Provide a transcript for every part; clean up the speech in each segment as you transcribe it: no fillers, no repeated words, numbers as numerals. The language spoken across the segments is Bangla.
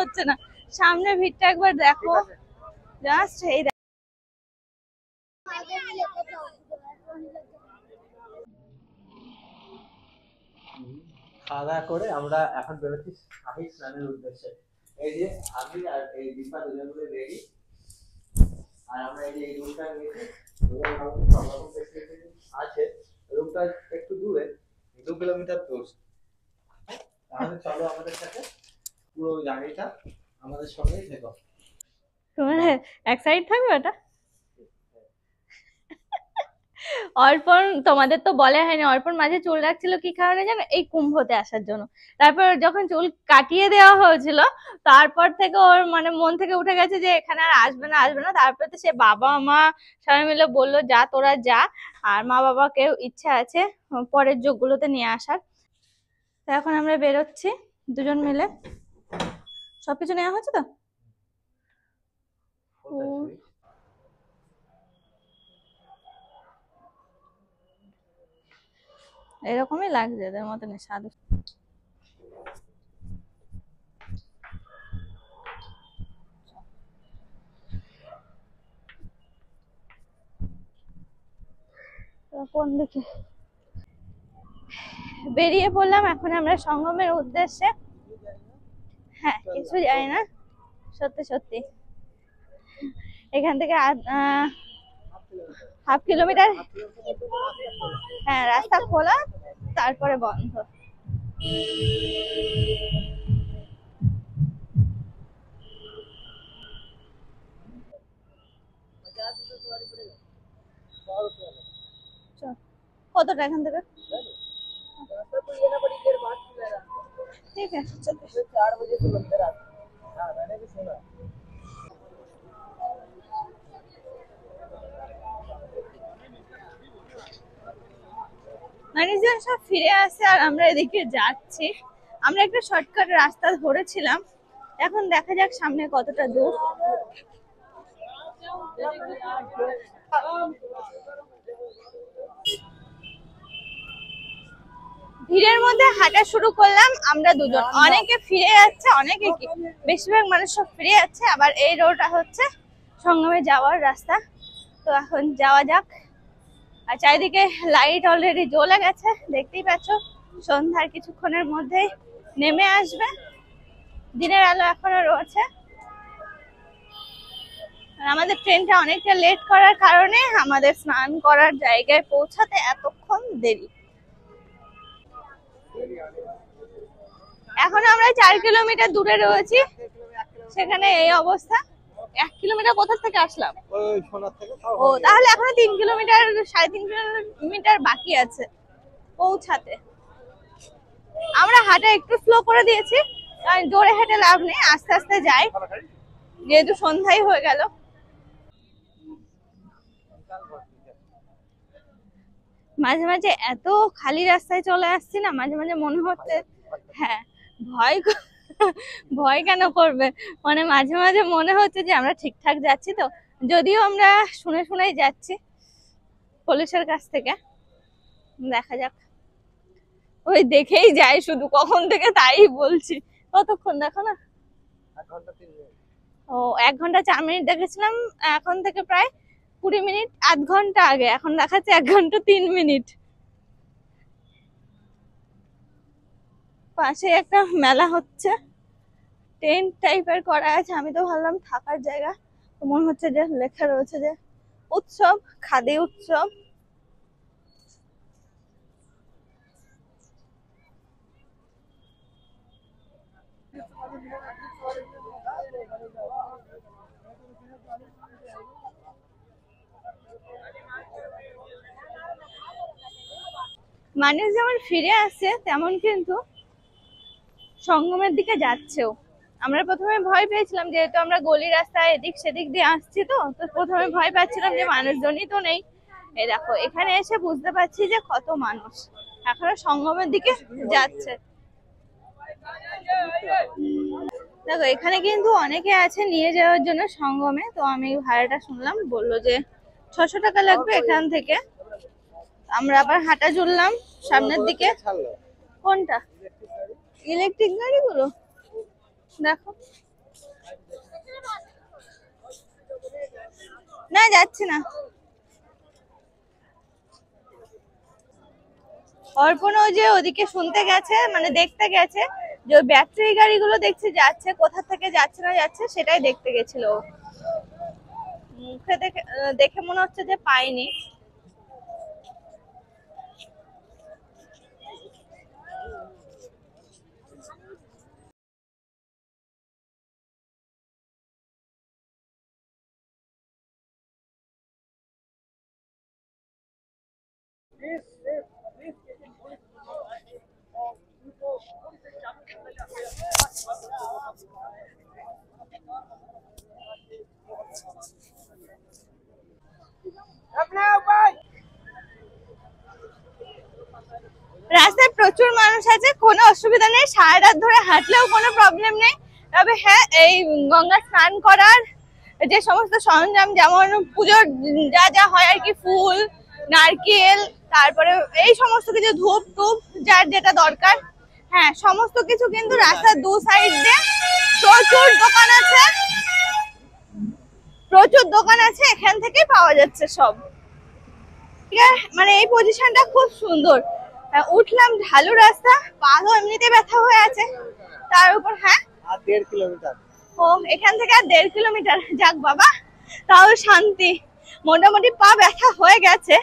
হচ্ছে না। সামনে ভিড়টা একবার দেখো, জাস্ট এই খাওয়া দাওয়া করে আমরা এখন বেরোচ্ছি শাহী স্নানের উদ্দেশ্যে। এই যে আমি আর এই দীপা দুজন মিলে রেডি, আর আমরা এই যে এই রুমটা নিয়েছি। আছে রুমটা একটু দূরে, 2 কিলোমিটার দূর। তাহলে চলো আমাদের সাথে, পুরো জার্নিটা আমাদের সঙ্গেই থেকো। তোমার এক সাইড থাকবে এটা। অর্পণ তোমাদের তো বলা হয়নি, অর্পণ মাঝে চুল রাখছিল কি কারণে জানো? এই কুম্ভতে আসার জন্য। তারপর যখন চুল কাটিয়ে দেওয়া হয়েছিল, তারপর থেকে ওর মানে মন থেকে উঠে গেছে যে এখানে আর আসবে না আসবে না। তারপরে তো সে বাবা মা সবাই মিলে বললো যা তোরা যা, আর মা বাবাকেও ইচ্ছা আছে পরের যোগগুলোতে নিয়ে আসার। তো এখন আমরা বেরোচ্ছি দুজন মিলে। সবকিছু নেওয়া হচ্ছে তো। এরকমই লাগছে এদের মতন সাধু। কোন দিকে বেরিয়ে পড়লাম এখন আমরা সঙ্গমের উদ্দেশ্যে। হ্যাঁ কিছু জানি না, সত্যি সত্যি এখান থেকে হাফ কিলোমিটার। হ্যাঁ রাস্তা খোলা, তারপরে বন্ধ। কতটা এখান থেকে? ঠিক আছে চলো। 4 बजे से मंदिर आता है। हां मैंने भी सुना। মানুষজন সব ফিরে আসে আর আমরা এদিকে যাচ্ছি। আমরা একটা শর্টকাট রাস্তা ধরেছিলাম, এখন দেখা যাক সামনে কতটা দূর। ভিড়ের মধ্যে হাঁটা শুরু করলাম আমরা দুজন। অনেকে ফিরে যাচ্ছে, অনেকে কি বেশিরভাগ মানুষ সব ফিরে যাচ্ছে। আবার এই রোডটা হচ্ছে সঙ্গমে যাওয়ার রাস্তা। তো এখন যাওয়া যাক। আর চারিদিকে লাইট অলরেডি জ্বলে গেছে, দেখতেই পাচ্ছ। সন্ধ্যার কিছুক্ষণের মধ্যেই নেমে আসবে, দিনের আলো এখনো রয়েছে। আমাদের ট্রেনটা অনেকটা লেট করার কারণে আমাদের স্নান করার জায়গায় পৌঁছাতে এতক্ষণ দেরি। এখন আমরা 4 কিলোমিটার দূরে রয়েছি, সেখানে এই অবস্থা। 1 কিলোমিটার কোথা থেকে আসলাম? ও তাহলে এখনো 3 কিলোমিটার 3.5 কিলোমিটার বাকি আছে পৌঁছাতে। আমরা হাঁটা একটু স্লো করে দিয়েছি, কারণ জোরে হেঁটে লাভ নেই, আস্তে আস্তে যাই, যেহেতু সন্ধ্যাই হয়ে গেল। মাঝে মাঝে এত খালি রাস্তায় চলে আসছি না, মাঝে মাঝে মনে হচ্ছে হ্যাঁ ভয় ভয় কেন করবে, মানে মাঝে মাঝে মনে হচ্ছে যে আমরা ঠিকঠাক যাচ্ছি তো। যদিও আমরা শুনে শুনেই যাচ্ছি পুলিশের কাছ থেকে। দেখা যাক, ওই দেখেই যায় শুধু কখন থেকে, তাই বলছি। কতক্ষণ দেখো না? ও 1 ঘন্টা 4 মিনিট দেখেছিলাম, এখন থেকে প্রায় 20 মিনিট, আধ ঘন্টা আগে। এখন দেখাচ্ছে 1 ঘন্টা 3 মিনিট। পাশে একটা মেলা হচ্ছে, টেন্ট টাইপের করা আছে। আমি তো ভাবলাম থাকার জায়গা, তো মনে হচ্ছে যে লেখা রয়েছে যে উৎসব, খাদি উৎসব। মানুষ যেমন ফিরে আসছে তেমন কিন্তু সঙ্গমের দিকে যাচ্ছেও। আমরা প্রথমে ভয় পেয়েছিলাম, যেহেতু আমরা গলি রাস্তায় এদিক সেদিক দিয়ে আসছি, তো প্রথমে ভয় পাচ্ছিলাম যে মানুষজনই তো নেই। এই দেখো এখানে এসে বুঝতে পারছি যে কত মানুষ এখনো সঙ্গমের দিকে যাচ্ছে। দেখো এখানে কিন্তু অনেকে আছে নিয়ে যাওয়ার জন্য সঙ্গমে। তো আমি ভাড়াটা শুনলাম, বললো যে 600 টাকা লাগবে এখান থেকে। আমরা আবার হাঁটা চললাম সামনের দিকে। কোনটা? ইলেকট্রিক গাড়িগুলো দেখো না যাচ্ছি না। অর্পণ ওই যে ওদিকে শুনতে গেছে, মানে দেখতে গেছে যে ব্যাটারি গাড়িগুলো দেখছে যাচ্ছে, কোথা থেকে যাচ্ছে না যাচ্ছে সেটাই দেখতে গেছিল। মুখে দেখে দেখে মনে হচ্ছে যে পাইনি। রাস্তায় প্রচুর মানুষ আছে, কোনো অসুবিধা নেই, সারা রাত ধরে হাঁটলেও কোনো প্রবলেম নেই। তবে হ্যাঁ, এই গঙ্গা স্নান করার যে সমস্ত সরঞ্জাম, যেমন পুজোর যা যা হয় আর কি, ফুল, নারকেল, তারপরে এই সমস্ত কিছু, ধূপ টুপ, যার যেটা দরকার, হ্যাঁ সমস্ত কিছু কিন্তু রাস্তার দু সাইড দিয়ে প্রচুর দোকান আছে, প্রচুর দোকান আছে, এখান থেকেই পাওয়া যাচ্ছে সব। মানে এই পজিশনটা খুব সুন্দর। উঠলাম ঢালু রাস্তা, পা তো এমনিতে ব্যথা হয়ে আছে, তার উপর হ্যাঁ আর 1.5 কিলোমিটার। ও এখান থেকে আর 1.5 কিলোমিটার, যাক বাবা তাও শান্তি। মোটামুটি পা ব্যথা হয়ে গেছে,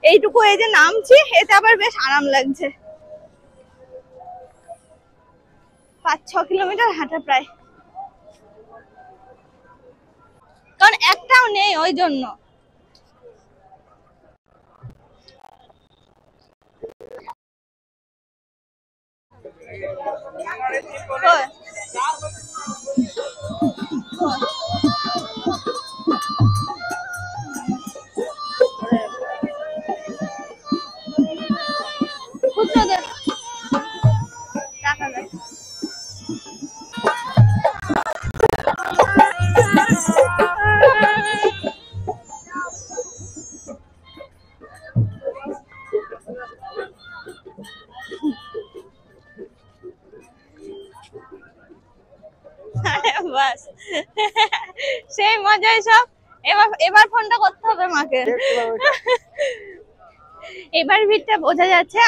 এইটুকু এই যে নামছি এতে আবার বেশ আরাম লাগছে। 5-6 কিলোমিটার হাঁটা প্রায়, কারণ একটাও নেই ওই জন্য। খুচরো দে, টাকা দে। বাস সেই মজাই সব। এবার এবার ফোনটা করতে হবে মাকে। এবার ভিড়টা বোঝা যাচ্ছে।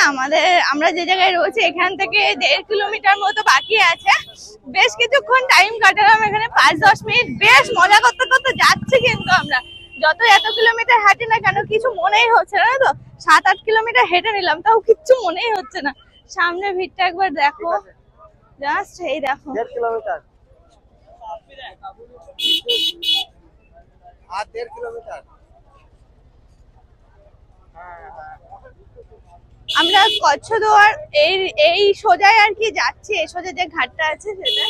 আমরা যে জায়গায় রয়েছে এখান থেকে 1.5 কিলোমিটার মতো বাকি আছে। বেশ কিছুক্ষণ টাইম কাটালাম এখানে, 5-10 মিনিট বেশ মজা করতে করতে যাচ্ছি। কিন্তু আমরা যত এত কিলোমিটার হাঁটি না কেন কিছু মনেই হচ্ছে না। তো 7-8 কিলোমিটার হেঁটে নিলাম, তাও কিচ্ছু মনেই হচ্ছে না। সামনে ভিড়টা একবার দেখো, জাস্ট এই দেখো। 1.5 কিলোমিটার আর 1.5 কিলোমিটার। আমরা কচ্ছদুয়ার এই এই সোজাই আর কি যাচ্ছি, এই সোজা যে ঘাটটা আছে সেটা।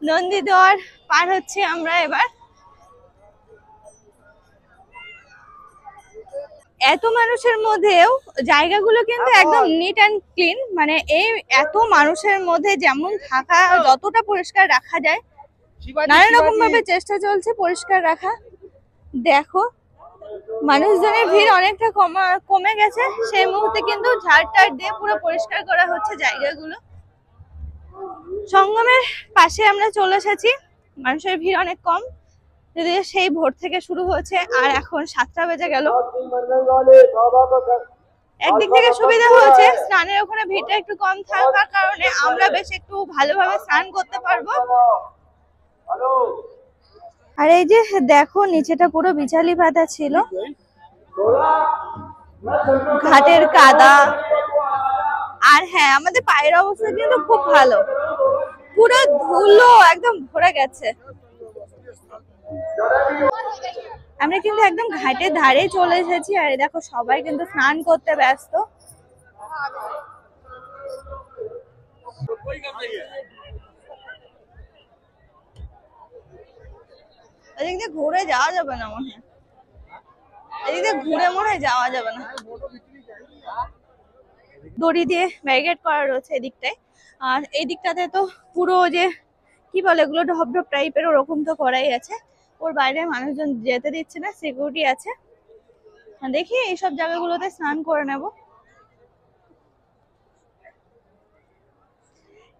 নন্দীদুয়ার পার হচ্ছে আমরা এবার। এত মানুষের মধ্যেও জায়গাগুলো কিন্তু একদম নিট অ্যান্ড ক্লিন। মানে এই এত মানুষের মধ্যে যেমন থাকা, যতটা পরিষ্কার রাখা যায়, নানা রকম ভাবে চেষ্টা চলছে পরিষ্কার রাখা। দেখো মানুষজনের ভিড় অনেকটা কমে গেছে সেই মুহূর্তে, কিন্তু ঝাড় টাড় দিয়ে পুরো পরিষ্কার করা হচ্ছে জায়গাগুলো। সঙ্গমের পাশে আমরা চলে এসেছি, মানুষের ভিড় অনেক কম, যদিও সেই ভোর থেকে শুরু হয়েছে আর এখন 7টা বেজে গেল। একদিক থেকে সুবিধা হয়েছে, স্নানের ওখানে ভিড়টা একটু কম থাকার কারণে আমরা বেশ একটু ভালোভাবে স্নান করতে পারবো। আর এই যে দেখো নিচেটা পুরো বিচালি পাতা ছিল, ঘাটের কাদা। আর হ্যাঁ, আমাদের পায়ের অবস্থা কিন্তু খুব ভালো, পুরো ধুলো একদম ভরে গেছে। আমরা কিন্তু একদম ঘাটের ধারে চলে এসেছি, আর দেখো সবাই কিন্তু স্নান করতে ব্যস্ত। এদিক দিয়ে ঘুরে যাওয়া যাবে না মনে হয়, এদিক দিয়ে ঘুরে মনে হয় যাওয়া যাবে না। দড়ি দিয়ে ব্যারিকেড করা রয়েছে এদিকটায়, আর এই দিকটাতে তো পুরো যে কি বলে এগুলো, ঢপ ঢপ টাইপের ওরকম তো করাই আছে। ওর বাইরে মানুষজন যেতে দিচ্ছে না, সিকিউরিটি আছে। দেখি এইসব জায়গাগুলোতে স্নান করে নেব।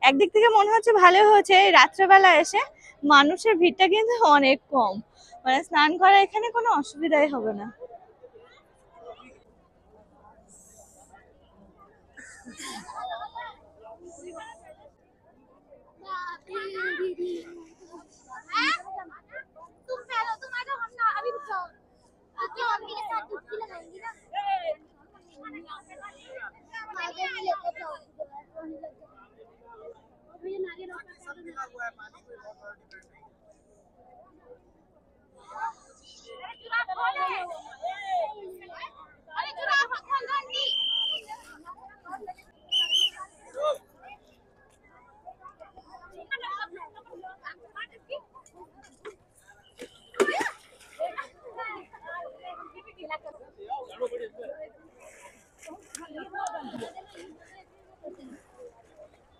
একদিক থেকে মনে হচ্ছে ভালো হয়েছে রাত্রেবেলা এসে, মানুষের ভিড়টা কিন্তু অনেক কম, মানে স্নান করা এখানে কোনো অসুবিধাই হবে না।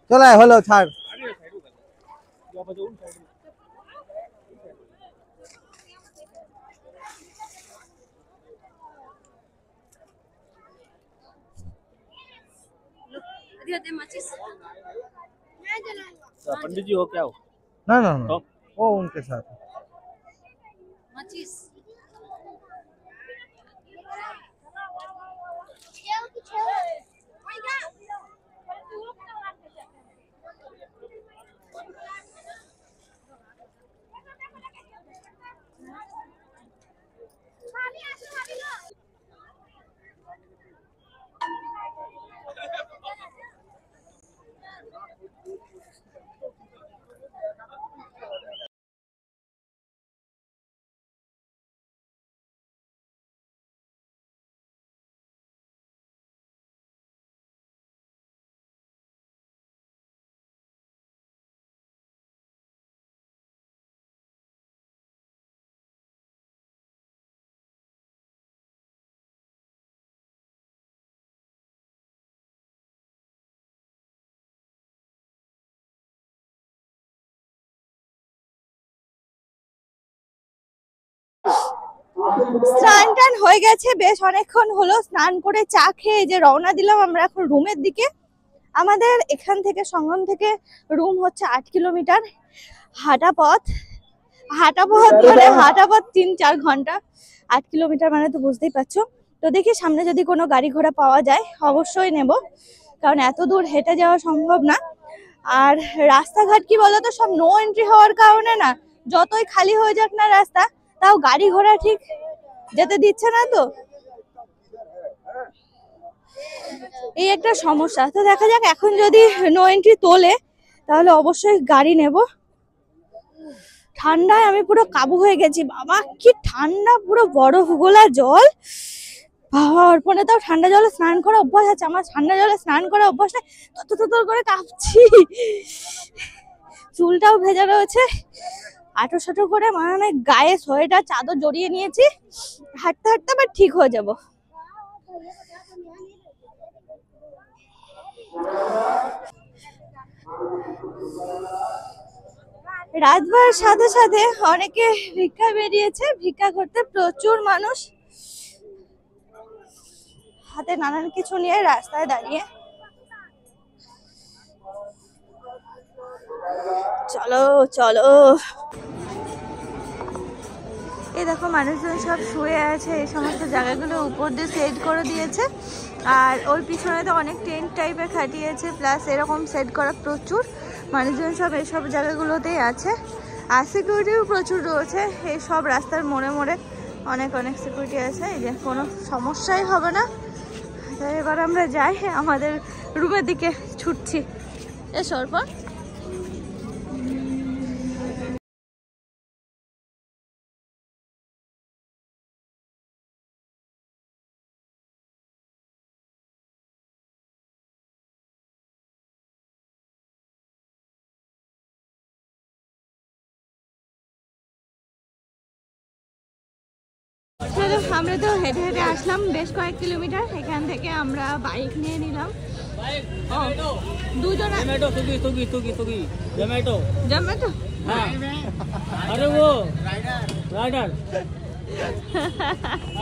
চলে আয়, হলো ছাড়। पंडित जी हो क्या हो? ना ना ना, वो उनके साथ। স্নান টান হয়ে গেছে, বেশ অনেকক্ষণ হলো। স্নান করে চা খেয়ে যে রওনা দিলাম আমরা এখন রুমের দিকে। আমাদের এখান থেকে সঙ্গম থেকে রুম হচ্ছে 8 কিলোমিটার হাঁটা পথ। মানে হাঁটা পথ 3-4 ঘন্টা। 8 কিলোমিটার মানে তো বুঝতেই পারছো। তো দেখি সামনে যদি কোনো গাড়ি ঘোড়া পাওয়া যায় অবশ্যই নেব, কারণ এত দূর হেঁটে যাওয়া সম্ভব না। আর রাস্তাঘাট কি বলতো, সব নো এন্ট্রি হওয়ার কারণে না, যতই খালি হয়ে যাক না রাস্তা, তাও গাড়ি ঘোড়া ঠিক যেতে দিচ্ছে না। তো এই একটা সমস্যা। তো দেখা যাক, এখন যদি নো এন্ট্রি তোলে তাহলে অবশ্যই গাড়ি নেব। ঠান্ডায় আমি পুরো কাবু হয়ে গেছি বাবা, কি ঠান্ডা, পুরো বরফ গোলা জল বাবা। অর্পণে তাও ঠান্ডা জলে স্নান করা অভ্যাস আছে, আমার ঠান্ডা জলে স্নান করা অভ্যাস নেই। তত করে কাঁপছি, চুলটাও ভেজা রয়েছে। আটো সাটো করে মানে গায়ে সোয়েটার চাদর জড়িয়ে নিয়েছি, হাঁটতে হাঁটতে আবার ঠিক হয়ে যাব। রাত বাড়ার সাথে সাথে অনেকে ভিক্ষা বেরিয়েছে, ভিক্ষা করতে প্রচুর মানুষ হাতে নানান কিছু নিয়ে রাস্তায় দাঁড়িয়ে। চলো চলো, এই দেখো মানুষজন সব শুয়ে আছে, এই সমস্ত জায়গাগুলো উপর দিয়ে সেট করে দিয়েছে। আর ওই পিছনে তো অনেক টেন্ট টাইপের খাটিয়েছে, প্লাস এরকম সেট করা প্রচুর মানুষজন সব এইসব জায়গাগুলোতেই আছে। আর সিকিউরিটিও প্রচুর রয়েছে, এই সব রাস্তার মোড়ে মোড়ে অনেক সিকিউরিটি আছে, এই যে কোনো সমস্যাই হবে না। এবার আমরা যাই, আমাদের রুমের দিকে ছুটছি। এসো অর্পণ। আমরা তো হেঁটে হেঁটে আসলাম বেশ কয়েক কিলোমিটার। এখান থেকে আমরা বাইক নিয়ে নিলাম দুজনে। জোম্যাটো अरे वो राइडर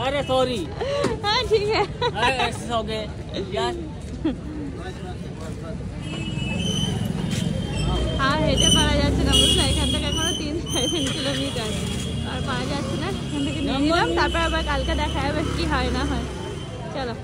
अरे सॉरी हाँ ठीक है ऐसे हो गए यार। আর হেঁটে পারা যাচ্ছে না বুঝছো, এখান থেকে এখনো কিলোমিটার আর পাওয়া যাচ্ছে না, এখান থেকে নিয়ে নিলাম, তারপর আবার কালকে দেখা যাবে কি হয় না হয়। চলো।